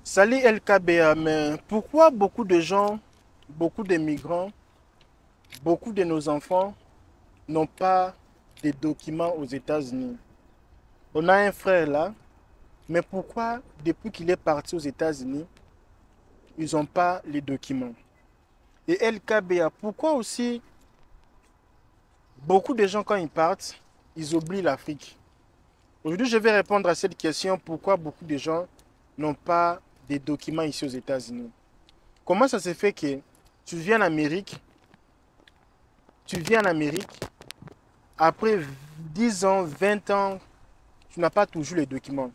Salut LKBA, mais pourquoi beaucoup de gens, beaucoup de migrants, beaucoup de nos enfants n'ont pas de documents aux États-Unis? On a un frère là, mais pourquoi depuis qu'il est parti aux États-Unis, ils n'ont pas les documents? Et LKBA, pourquoi aussi beaucoup de gens quand ils partent, ils oublient l'Afrique? Aujourd'hui, je vais répondre à cette question, pourquoi beaucoup de gens n'ont pas de documents ici aux États-Unis? Comment ça se fait que tu viens en Amérique, tu viens en Amérique, après 10 ans, 20 ans, tu n'as pas toujours les documents.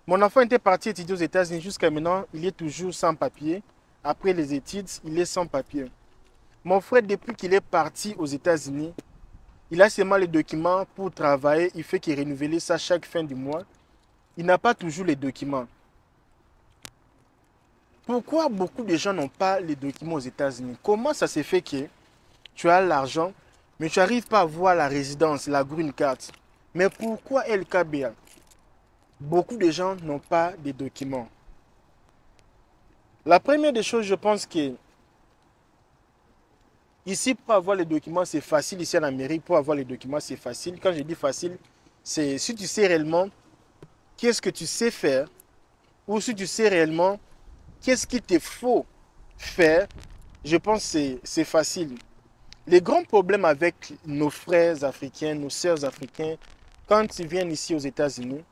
Mon enfant était parti étudier aux États-Unis jusqu'à maintenant, il est toujours sans papier. Après les études, il est sans papier. Mon frère, depuis qu'il est parti aux États-Unis, il a seulement les documents pour travailler. Il fait qu'il renouvelle ça chaque fin du mois. Il n'a pas toujours les documents. Pourquoi beaucoup de gens n'ont pas les documents aux États-Unis? Comment ça se fait que tu as l'argent, mais tu n'arrives pas à voir la résidence, la green card? Mais pourquoi LKBA? Beaucoup de gens n'ont pas de documents. La première des choses, je pense que ici, pour avoir les documents, c'est facile. Ici en Amérique, pour avoir les documents, c'est facile. Quand je dis facile, c'est si tu sais réellement qu'est-ce que tu sais faire ou si tu sais réellement qu'est-ce qu'il te faut faire, je pense que c'est facile. Les grands problèmes avec nos frères africains, nos sœurs africains, quand ils viennent ici aux États-Unis,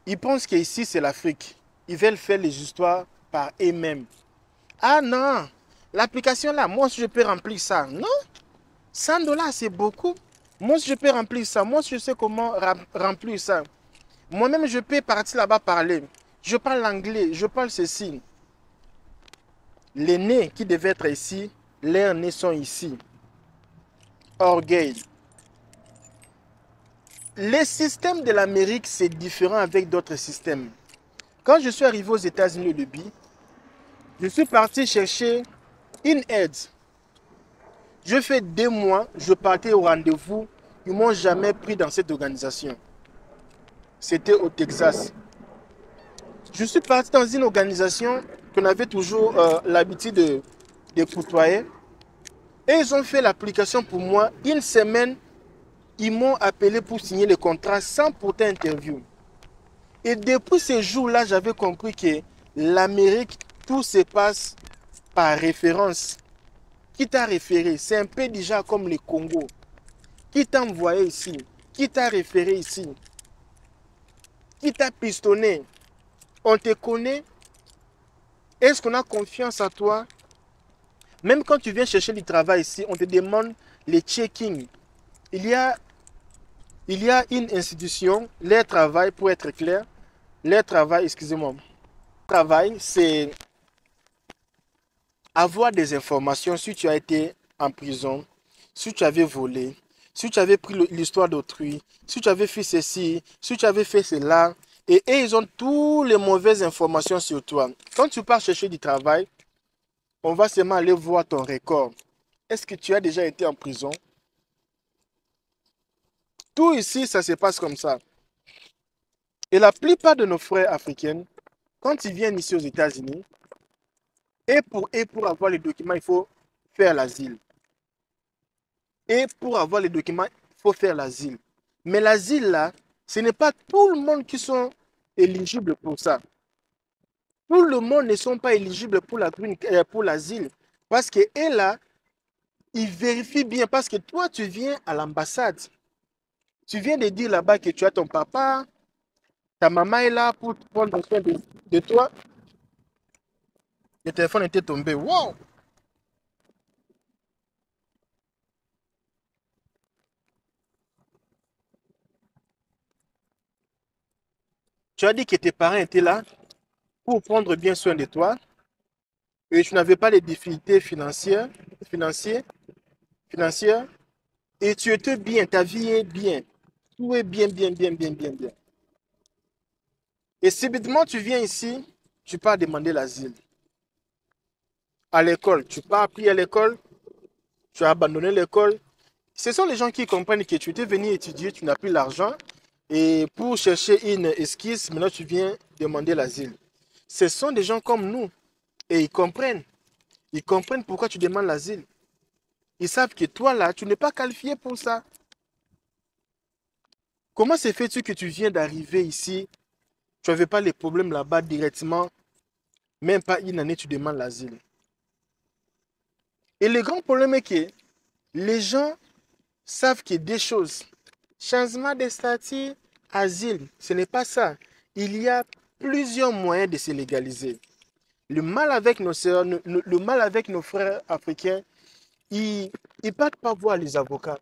ils pensent qu'ici c'est l'Afrique. Ils veulent faire les histoires par eux-mêmes. Ah non, l'application là, moi si je peux remplir ça. Non, 100 dollars c'est beaucoup. Moi si je peux remplir ça, moi si je sais comment remplir ça. Moi-même je peux partir là-bas parler. Je parle anglais, je parle ceci. Les nez qui devaient être ici, leurs nez sont ici. Orgueil. Les systèmes de l'Amérique, c'est différent avec d'autres systèmes. Quand je suis arrivé aux États-Unis au début, je suis parti chercher une aide. Je fais 2 mois, je partais au rendez-vous. Ils ne m'ont jamais pris dans cette organisation. C'était au Texas. Je suis parti dans une organisation qu'on avait toujours l'habitude de côtoyer. Et ils ont fait l'application pour moi. Une semaine, ils m'ont appelé pour signer le contrat sans pourtant interview. Et depuis ce jour-là, j'avais compris que l'Amérique, tout se passe par référence. Qui t'a référé? C'est un peu déjà comme le Congo. Qui t'a envoyé ici? Qui t'a référé ici? Qui t'a pistonné? On te connaît? Est-ce qu'on a confiance en toi? Même quand tu viens chercher du travail ici, on te demande les checking. Il y a, il y a une institution, leur travail, pour être clair, leur travail, excusez-moi, travail, c'est avoir des informations si tu as été en prison, si tu avais volé, si tu avais pris l'histoire d'autrui, si tu avais fait ceci, si tu avais fait cela. Et ils ont toutes les mauvaises informations sur toi. Quand tu pars chercher du travail, on va seulement aller voir ton record. Est-ce que tu as déjà été en prison? Tout ici, ça se passe comme ça. Et la plupart de nos frères africains, quand ils viennent ici aux États-Unis, et pour avoir les documents, il faut faire l'asile. Et pour avoir les documents, il faut faire l'asile. Mais l'asile, là, ce n'est pas tout le monde qui sont éligibles pour ça. Tout le monde ne sont pas éligibles pour l'asile. Parce que et là, ils vérifient bien. Parce que toi, tu viens à l'ambassade. Tu viens de dire là-bas que tu as ton papa, ta maman est là pour prendre soin de toi. Le téléphone était tombé. Wow! Tu as dit que tes parents étaient là pour prendre bien soin de toi et tu n'avais pas de difficultés financières, financières et tu étais bien, ta vie est bien. Tout est bien, bien, bien, bien, bien, bien. Et subitement, tu viens ici, tu pars demander l'asile. À l'école, tu pars appris à l'école, tu as abandonné l'école. Ce sont les gens qui comprennent que tu étais venu étudier, tu n'as plus l'argent. Et pour chercher une esquisse, maintenant tu viens demander l'asile. Ce sont des gens comme nous. Et ils comprennent. Ils comprennent pourquoi tu demandes l'asile. Ils savent que toi, là, tu n'es pas qualifié pour ça. Comment se fait-il que tu viens d'arriver ici, tu n'avais pas les problèmes là-bas directement, même pas une année, tu demandes l'asile. Et le grand problème est que les gens savent qu'il y a des choses. Changement de statut, asile, ce n'est pas ça. Il y a plusieurs moyens de se légaliser. Le mal avec nos sœurs, le mal avec nos frères africains, ils ne partent pas voir les avocats.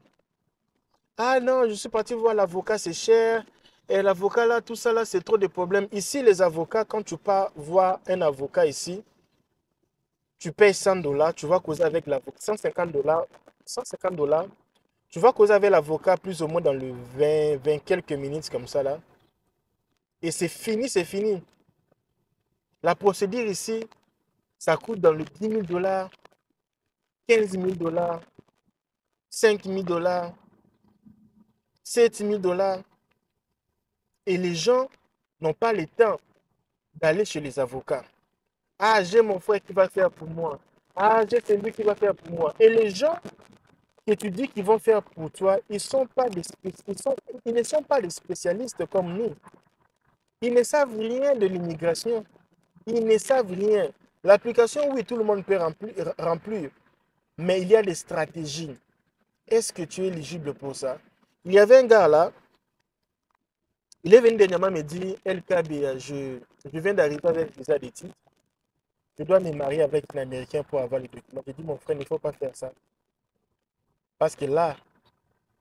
Ah non, je suis parti voir l'avocat, c'est cher. Et l'avocat là, tout ça là, c'est trop de problèmes. Ici, les avocats, quand tu pars voir un avocat ici, tu payes 100 dollars, tu vas causer avec l'avocat. 150 dollars, 150 dollars, tu vas causer avec l'avocat plus ou moins dans le 20 quelques minutes comme ça là. Et c'est fini, c'est fini. La procédure ici, ça coûte dans le 10 000 dollars, 15 000 dollars, 5 000 dollars, 7 000 dollars. Et les gens n'ont pas le temps d'aller chez les avocats. Ah, j'ai mon frère qui va faire pour moi. Ah, j'ai celui qui va faire pour moi. Et les gens que tu dis qu'ils vont faire pour toi, ils ne sont pas des spécialistes comme nous. Ils ne savent rien de l'immigration. Ils ne savent rien. L'application, oui, tout le monde peut remplir, mais il y a des stratégies. Est-ce que tu es éligible pour ça? Il y avait un gars là, il est venu dernièrement me dire, LKB, je viens d'arriver avec visa d'études. Je dois me marier avec un Américain pour avoir les documents. J'ai dit, mon frère, il ne faut pas faire ça. Parce que là,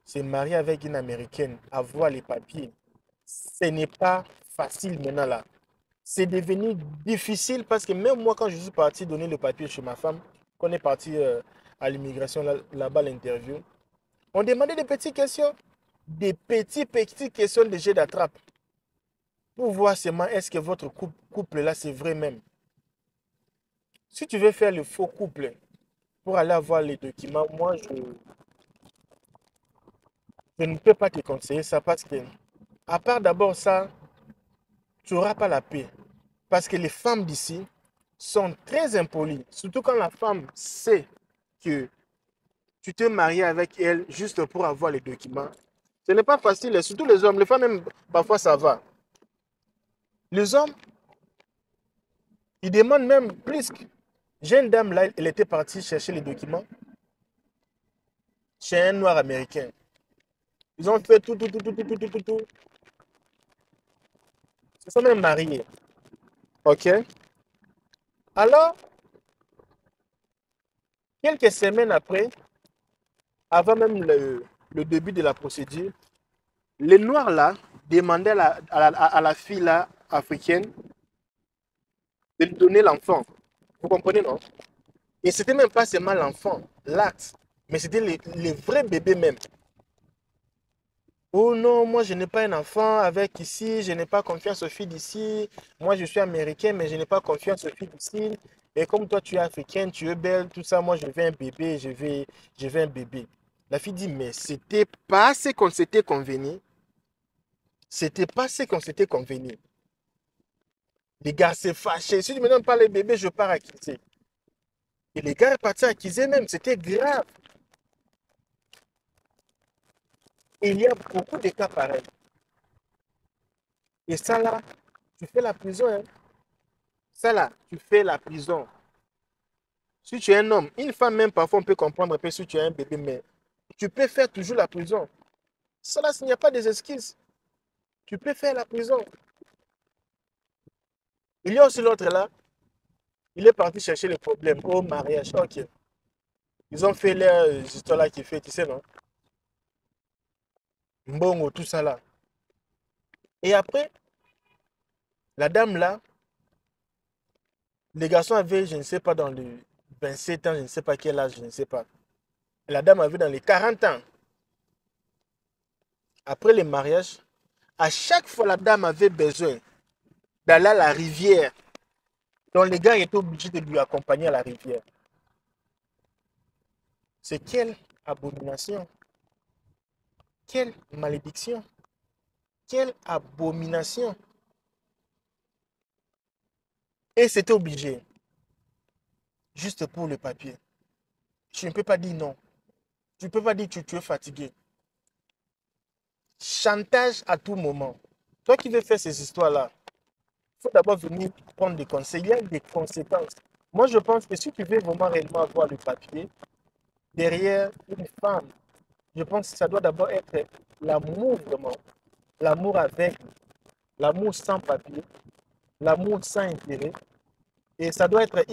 se marier avec une Américaine, avoir les papiers, ce n'est pas facile maintenant là. C'est devenu difficile parce que même moi, quand je suis parti donner le papier chez ma femme, qu'on est parti à l'immigration là-bas, l'interview, on demandait des petites questions, des petites questions de jeu d'attrape pour voir seulement est-ce que votre couple là, c'est vrai même. Si tu veux faire le faux couple pour aller avoir les documents, moi, je ne peux pas te conseiller ça parce que, à part d'abord ça, tu n'auras pas la paix. Parce que les femmes d'ici sont très impolies. Surtout quand la femme sait que tu t'es marié avec elle juste pour avoir les documents. Ce n'est pas facile, et surtout les hommes. Les femmes, même, parfois, ça va. Les hommes, ils demandent même plus. J'ai une dame là, elle était partie chercher les documents chez un noir américain. Ils ont fait tout. Ils se sont même mariés. OK? Alors, quelques semaines après, avant même le début de la procédure, les noirs là demandaient à la fille là, africaine, de lui donner l'enfant. Vous comprenez, non? Et c'était même pas seulement l'enfant, l'acte, mais c'était les vrais bébés même. Oh non, moi je n'ai pas un enfant avec ici, je n'ai pas confiance aux filles d'ici. Moi je suis américain, mais je n'ai pas confiance aux filles d'ici. Et comme toi tu es africaine, tu es belle, tout ça, moi je veux un bébé, je veux un bébé. La fille dit, mais c'était pas ce qu'on s'était convenu. C'était pas ce qu'on s'était convenu. Les gars s'est fâché. Si tu me donnes pas les bébés, je pars acquitter. Et les gars est parti acquitter même, c'était grave. Et il y a beaucoup de cas pareils. Et ça là, tu fais la prison. Hein. Ça là, tu fais la prison. Si tu es un homme, une femme même, parfois on peut comprendre un peu si tu es un bébé, mais tu peux faire toujours la prison. Ça là, il n'y a pas des excuses. Tu peux faire la prison. Il y a aussi l'autre là, il est parti chercher le problème au mariage. Ok. Ils ont fait leur histoire là qui fait, tu sais, non? Mbongo, tout ça là. Et après, la dame là, les garçons avaient, je ne sais pas, dans les 27 ans, je ne sais pas quel âge, je ne sais pas. La dame avait dans les 40 ans. Après le mariage, à chaque fois, la dame avait besoin d'aller à la rivière. Donc les gars étaient obligés de lui accompagner à la rivière. C'est quelle abomination, quelle malédiction. Quelle abomination! Et c'était obligé, juste pour le papier. Tu ne peux pas dire non. Tu ne peux pas dire que tu es fatigué. Chantage à tout moment. Toi qui veux faire ces histoires-là, il faut d'abord venir prendre des conseils. Il y a des conséquences. Moi, je pense que si tu veux vraiment réellement avoir le papier, derrière une femme, je pense que ça doit d'abord être l'amour vraiment. L'amour avec, l'amour sans papier, l'amour sans intérêt. Et ça doit être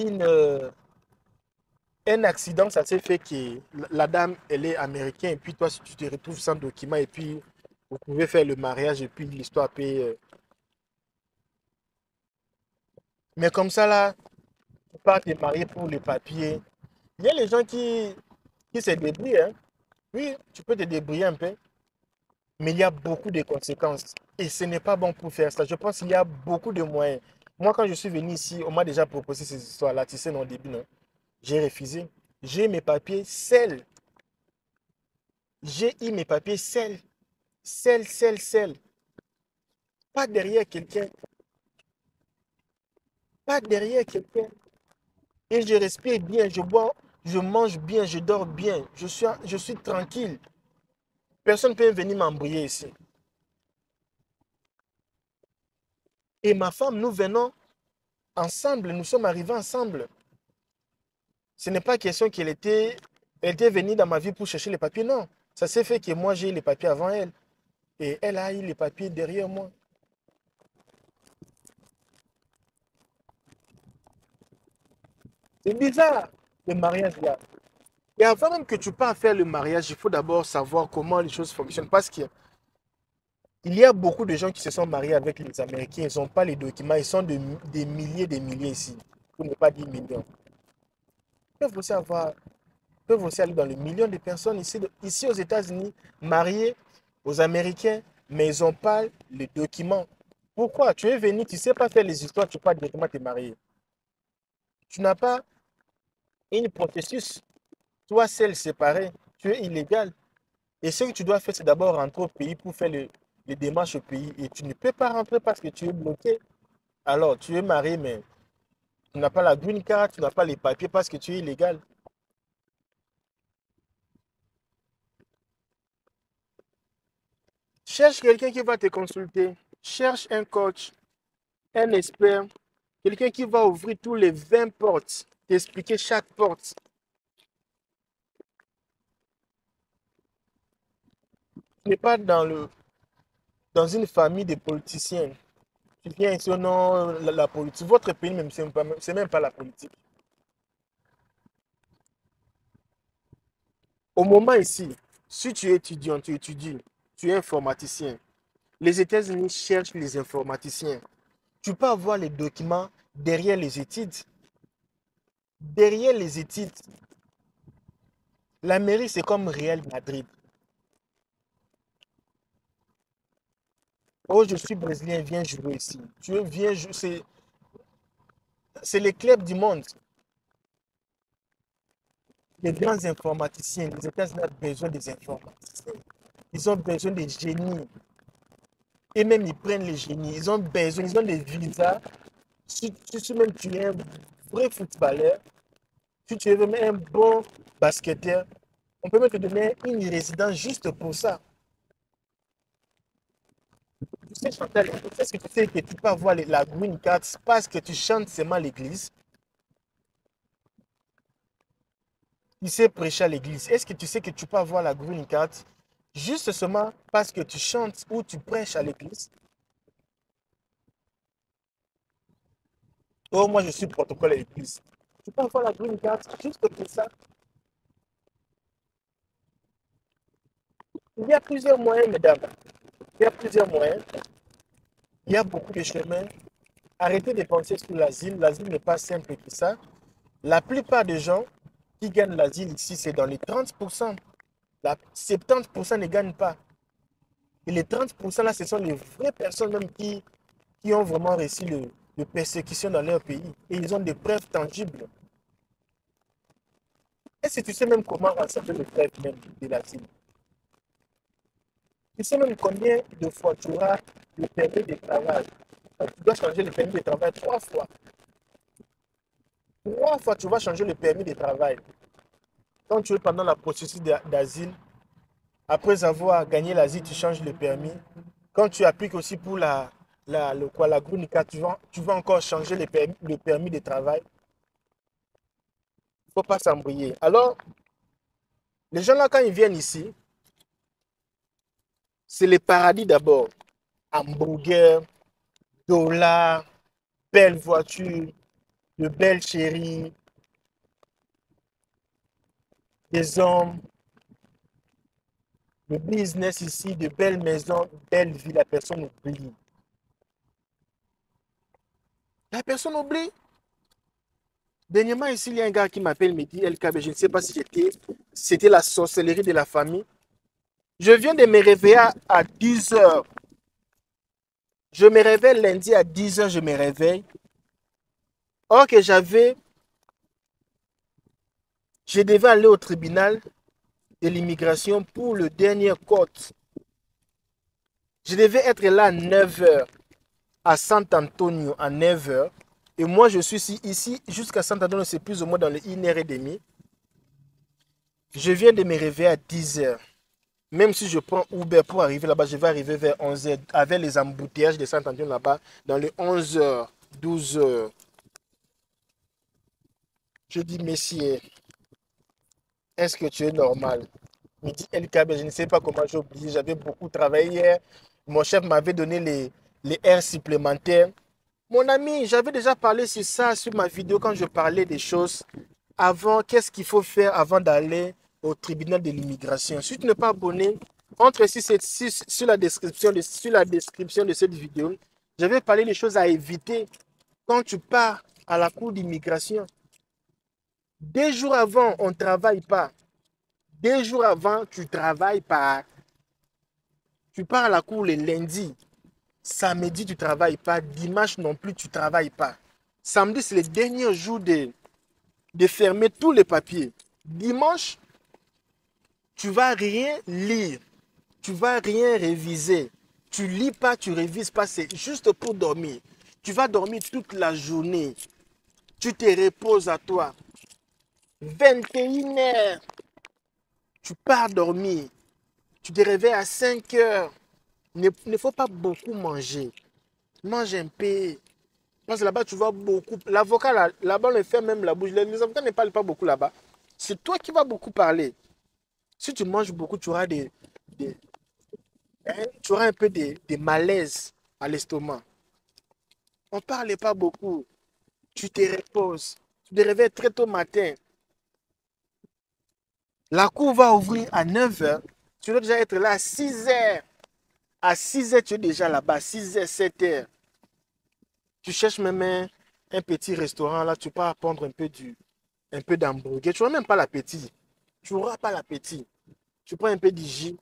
un accident, ça s'est fait que la dame, elle est américaine, et puis toi, si tu te retrouves sans document, et puis vous pouvez faire le mariage, et puis l'histoire peut. Mais comme ça, là, tu pars te marier pour les papiers. Il y a les gens qui se débrouillent, hein. Oui, tu peux te débrouiller un peu, mais il y a beaucoup de conséquences. Et ce n'est pas bon pour faire ça. Je pense qu'il y a beaucoup de moyens. Moi, quand je suis venu ici, on m'a déjà proposé ces histoires-là. Tu sais, non, au début, non. J'ai refusé. J'ai mes papiers seuls. J'ai eu mes papiers seuls. Seul, seul, seul. Pas derrière quelqu'un. Pas derrière quelqu'un. Et je respire bien, je bois, je mange bien, je dors bien. Je suis tranquille. Personne ne peut venir m'embrouiller ici. Et ma femme, nous venons ensemble. Nous sommes arrivés ensemble. Ce n'est pas question elle était venue dans ma vie pour chercher les papiers. Non. Ça s'est fait que moi, j'ai eu les papiers avant elle. Et elle a eu les papiers derrière moi. C'est bizarre, le mariage là. Et avant même que tu partes faire le mariage, il faut d'abord savoir comment les choses fonctionnent. Parce qu'il y a beaucoup de gens qui se sont mariés avec les Américains. Ils n'ont pas les documents. Ils sont des milliers ici. Pour ne pas dire millions. Ils peuvent aussi peuvent aussi aller dans le million de personnes ici aux États-Unis, mariées aux Américains, mais ils n'ont pas les documents. Pourquoi? Tu es venu, tu ne sais pas faire les histoires, tu pas directement te marier. Tu n'as pas un processus. Toi seul séparé, tu es illégal. Et ce que tu dois faire, c'est d'abord rentrer au pays pour faire les démarches au pays. Et tu ne peux pas rentrer parce que tu es bloqué. Alors, tu es marié, mais tu n'as pas la green card, tu n'as pas les papiers parce que tu es illégal. Cherche quelqu'un qui va te consulter. Cherche un coach, un expert, quelqu'un qui va ouvrir tous les 20 portes, t'expliquer chaque porte. Tu n'es pas dans une famille de politiciens. Tu viens ici au nom la politique. Votre pays, même, c'est même pas la politique. Au moment ici, si tu es étudiant, tu étudies, tu es informaticien, les États-Unis cherchent les informaticiens. Tu peux avoir les documents derrière les études. Derrière les études, l'Amérique, c'est comme Real Madrid. Oh, je suis brésilien, viens jouer ici. Viens jouer, c'est les clubs du monde. Les grands informaticiens, les États-Unis ont besoin des informaticiens. Ils ont besoin des génies. Et même, ils prennent les génies. Ils ont des visas. Si même tu es un vrai footballeur, si tu es même un bon basketteur, on peut même te donner une résidence juste pour ça. Tu sais, Chantal, est-ce que tu sais que tu peux avoir la green card parce que tu chantes seulement à l'église? Tu sais prêcher à l'église. Est-ce que tu sais que tu peux avoir la green card juste seulement parce que tu chantes ou tu prêches à l'église? Oh, moi je suis protocole à l'église. Tu peux avoir la green card juste pour ça. Il y a plusieurs moyens, mesdames. Il y a plusieurs moyens. Il y a beaucoup de chemins. Arrêtez de penser sur l'asile. L'asile n'est pas simple que ça. La plupart des gens qui gagnent l'asile ici, c'est dans les 30%. 70% ne gagnent pas. Et les 30% là, ce sont les vraies personnes même qui ont vraiment réussi le persécution dans leur pays. Et ils ont des preuves tangibles. Est-ce que tu sais même comment rassembler les preuves même de l'asile? Tu sais même combien de fois tu auras le permis de travail. Tu dois changer le permis de travail 3 fois. 3 fois, tu vas changer le permis de travail. Quand tu es pendant la processus d'asile, après avoir gagné l'asile, tu changes le permis. Quand tu appliques aussi pour la green card, tu vas encore changer le permis de travail. Il ne faut pas s'embrouiller. Alors, les gens là, quand ils viennent ici, c'est le paradis d'abord. Hamburger, dollars, belles voitures, de belles chéries, des hommes, le business ici, de belles maisons, belles villes. La personne oublie. La personne oublie. Dernièrement, ici, il y a un gars qui m'appelle, me dit LKB, je ne sais pas si c'était la sorcellerie de la famille. Je viens de me réveiller à 10 heures. Je me réveille lundi à 10 heures, je me réveille. Or que je devais aller au tribunal de l'immigration pour le dernier code. Je devais être là à 9 heures à San Antonio à 9 heures. Et moi, je suis ici jusqu'à San Antonio, c'est plus ou moins dans les 1h30. Je viens de me réveiller à 10 heures. Même si je prends Uber pour arriver là-bas, je vais arriver vers 11 heures avec les embouteillages de San Antonio là-bas dans les 11 heures, 12 heures. Je dis, messieurs, est-ce que tu es normal? Il me dit, LKB, je ne sais pas comment j'ai oublié. J'avais beaucoup travaillé hier. Mon chef m'avait donné les heures supplémentaires. Mon ami, j'avais déjà parlé sur ça, sur ma vidéo, quand je parlais des choses. Avant, qu'est-ce qu'il faut faire avant d'aller au tribunal de l'immigration? Si tu n'es pas abonné, entre ici sur la description de cette vidéo. J'avais parlé des choses à éviter quand tu pars à la cour d'immigration. 2 jours avant, on ne travaille pas. 2 jours avant, tu travailles pas. Tu pars à la cour le lundi. Samedi, tu ne travailles pas. Dimanche non plus, tu ne travailles pas. Samedi, c'est le dernier jour de fermer tous les papiers. Dimanche, tu ne vas rien lire. Tu ne vas rien réviser. Tu ne lis pas, tu ne révises pas. C'est juste pour dormir. Tu vas dormir toute la journée. Tu te reposes à toi. 21 heures, tu pars dormir. Tu te réveilles à 5 heures. Il ne faut pas beaucoup manger. Mange un peu. Parce que là-bas, tu vois beaucoup. L'avocat, là-bas, on le fait même la bouche. Les avocats ne parlent pas beaucoup là-bas. C'est toi qui vas beaucoup parler. Si tu manges beaucoup, tu auras un peu de malaise à l'estomac. On ne parle pas beaucoup. Tu te reposes. Tu te réveilles très tôt matin. La cour va ouvrir à 9 heures. Tu dois déjà être là à 6 heures. À 6 heures, tu es déjà là-bas. 6 heures, 7 heures. Tu cherches même un petit restaurant. Là, tu pars prendre un peu d'hamburger. Tu n'auras même pas l'appétit. Tu n'auras pas l'appétit. Tu prends un peu de jus.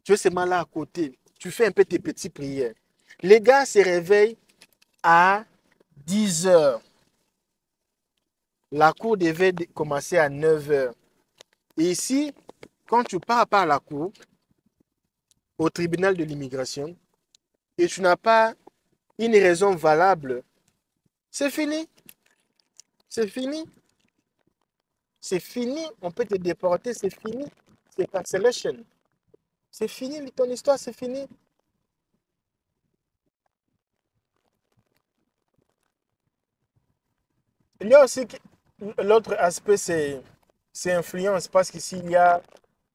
Tu es seulement là à côté. Tu fais un peu tes petites prières. Les gars se réveillent à 10 heures. La cour devait commencer à 9 heures. Et ici, quand tu pars par la cour, au tribunal de l'immigration, et tu n'as pas une raison valable, c'est fini. C'est fini. C'est fini. On peut te déporter, c'est fini. C'est cancellation. C'est fini, ton histoire, c'est fini. Il y a aussi l'autre aspect, c'est influence, parce qu'ici, il y a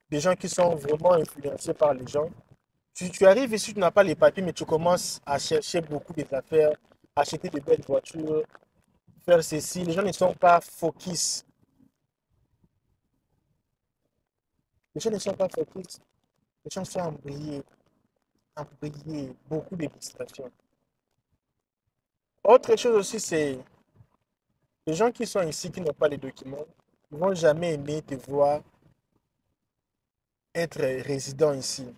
des gens qui sont vraiment influencés par les gens. Tu arrives ici, tu n'as pas les papiers, mais tu commences à chercher beaucoup d'affaires, acheter de belles voitures, faire ceci. Les gens ne sont pas focus. Les gens ne sont pas focus. Les gens sont embrouillés, beaucoup de distractions. Autre chose aussi, c'est les gens qui sont ici, qui n'ont pas les documents, ils ne vont jamais aimer te voir être résident ici.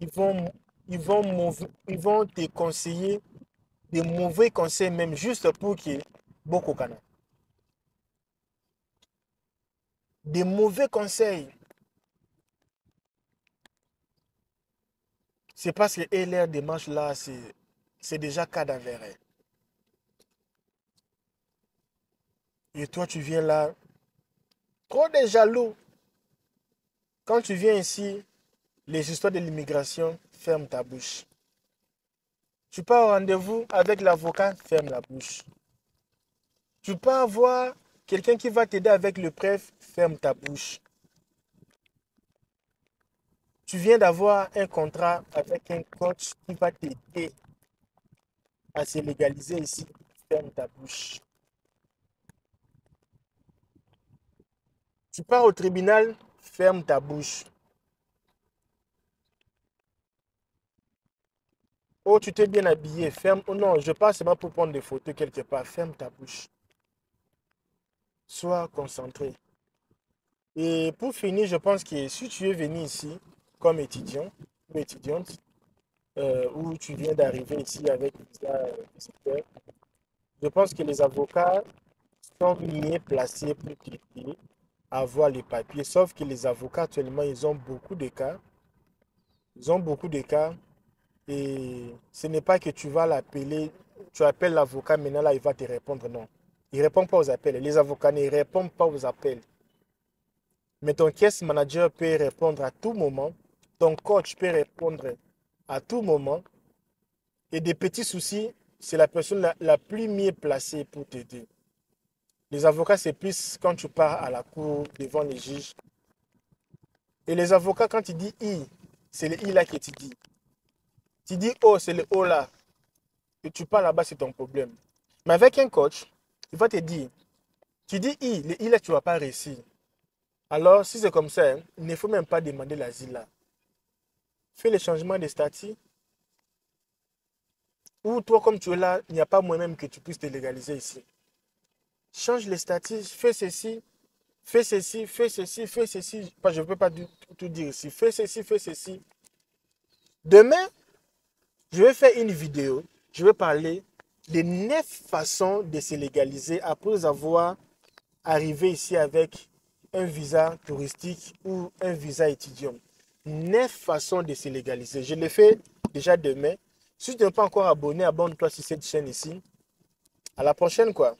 Ils vont, ils vont te conseiller des mauvais conseils même juste pour qu'il y ait beaucoup de canaux. Des mauvais conseils. c'est parce que et leur démarche là, c'est déjà cadavéré. Et toi, tu viens là, trop de jaloux. Quand tu viens ici, les histoires de l'immigration, ferme ta bouche. Tu pars au rendez-vous avec l'avocat, ferme la bouche. Tu pars voir quelqu'un qui va t'aider avec le préf, ferme ta bouche. Tu viens d'avoir un contrat avec un coach qui va t'aider à se légaliser ici, ferme ta bouche. Tu pars au tribunal, ferme ta bouche. Oh, tu t'es bien habillé, ferme. Oh non, je passe seulement pour prendre des photos quelque part, ferme ta bouche. Sois concentré. Et pour finir, je pense que si tu es venu ici comme étudiant ou étudiante, ou tu viens d'arriver ici avec visa visiteur, je pense que les avocats sont mieux placés pour t'aider à avoir les papiers. Sauf que les avocats actuellement, ils ont beaucoup de cas. Ils ont beaucoup de cas. Et ce n'est pas que tu vas l'appeler, tu appelles l'avocat, maintenant là, il va te répondre. Non. Il ne répond pas aux appels. Les avocats ne répondent pas aux appels. Mais ton case manager peut répondre à tout moment. Ton coach peut répondre à tout moment. Et des petits soucis, c'est la personne la plus mieux placée pour t'aider. Les avocats, c'est plus quand tu pars à la cour devant les juges. Et les avocats, quand tu dis I, c'est le I là que tu dis. Tu dis O, c'est le O là. Et tu pars là-bas, c'est ton problème. Mais avec un coach, il va te dire, tu dis I, le I là, tu ne vas pas réussir. Alors, si c'est comme ça, hein, il ne faut même pas demander l'asile là. Fais le changement de statut. Ou toi, comme tu es là, il n'y a pas moyen même que tu puisses te légaliser ici. Change le statut, fais ceci, fais ceci, fais ceci, fais ceci. Je ne peux pas tout dire ici. Fais ceci, fais ceci. Demain, je vais faire une vidéo. Je vais parler des 9 façons de se légaliser après avoir arrivé ici avec un visa touristique ou un visa étudiant. 9 façons de se légaliser. Je le fais déjà demain. Si tu n'es pas encore abonné, abonne-toi sur cette chaîne ici. À la prochaine, quoi.